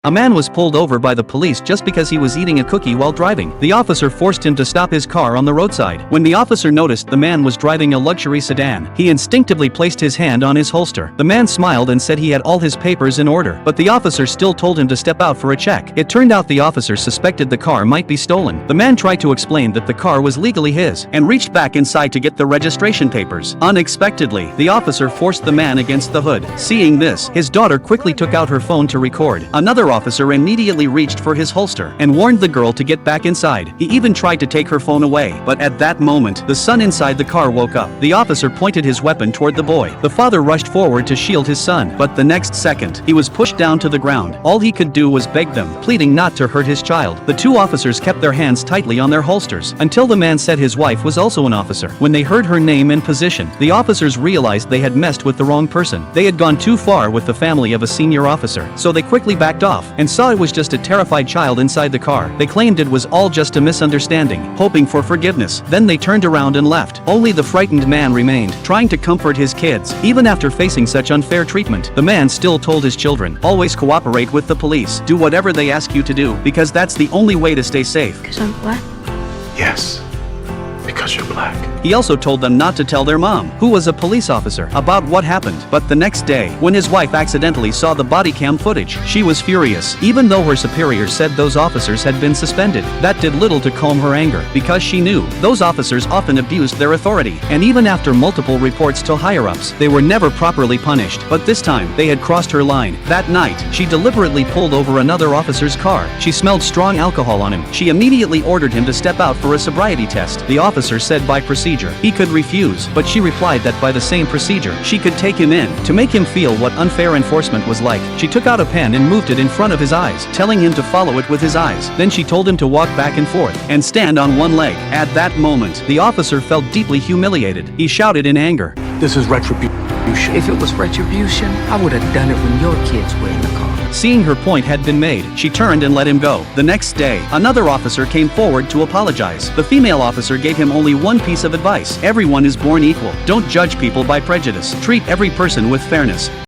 A man was pulled over by the police just because he was eating a cookie while driving. The officer forced him to stop his car on the roadside. When the officer noticed the man was driving a luxury sedan, he instinctively placed his hand on his holster. The man smiled and said he had all his papers in order, but the officer still told him to step out for a check. It turned out the officer suspected the car might be stolen. The man tried to explain that the car was legally his, and reached back inside to get the registration papers. Unexpectedly, the officer forced the man against the hood. Seeing this, his daughter quickly took out her phone to record. Another officer immediately reached for his holster and warned the girl to get back inside. He even tried to take her phone away, but at that moment, the son inside the car woke up. The officer pointed his weapon toward the boy. The father rushed forward to shield his son, but the next second, he was pushed down to the ground. All he could do was beg them, pleading not to hurt his child. The two officers kept their hands tightly on their holsters, until the man said his wife was also an officer. When they heard her name and position, the officers realized they had messed with the wrong person. They had gone too far with the family of a senior officer, so they quickly backed off, and saw it was just a terrified child inside the car. They claimed it was all just a misunderstanding, hoping for forgiveness. Then they turned around and left. Only the frightened man remained, trying to comfort his kids. Even after facing such unfair treatment, the man still told his children, always cooperate with the police. Do whatever they ask you to do, because that's the only way to stay safe. Because I'm black? Yes, because you're black. He also told them not to tell their mom, who was a police officer, about what happened. But the next day, when his wife accidentally saw the body cam footage, she was furious. Even though her superiors said those officers had been suspended, that did little to calm her anger, because she knew those officers often abused their authority. And even after multiple reports to higher-ups, they were never properly punished. But this time, they had crossed her line. That night, she deliberately pulled over another officer's car. She smelled strong alcohol on him. She immediately ordered him to step out for a sobriety test. The officer said by procedure, he could refuse, but she replied that by the same procedure, she could take him in. To make him feel what unfair enforcement was like, she took out a pen and moved it in front of his eyes, telling him to follow it with his eyes. Then she told him to walk back and forth, and stand on one leg. At that moment, the officer felt deeply humiliated. He shouted in anger, This is retribution. If it was retribution, I would have done it when your kids were in the car. Seeing her point had been made, she turned and let him go. The next day, another officer came forward to apologize. The female officer gave him only one piece of advice. Everyone is born equal. Don't judge people by prejudice. Treat every person with fairness.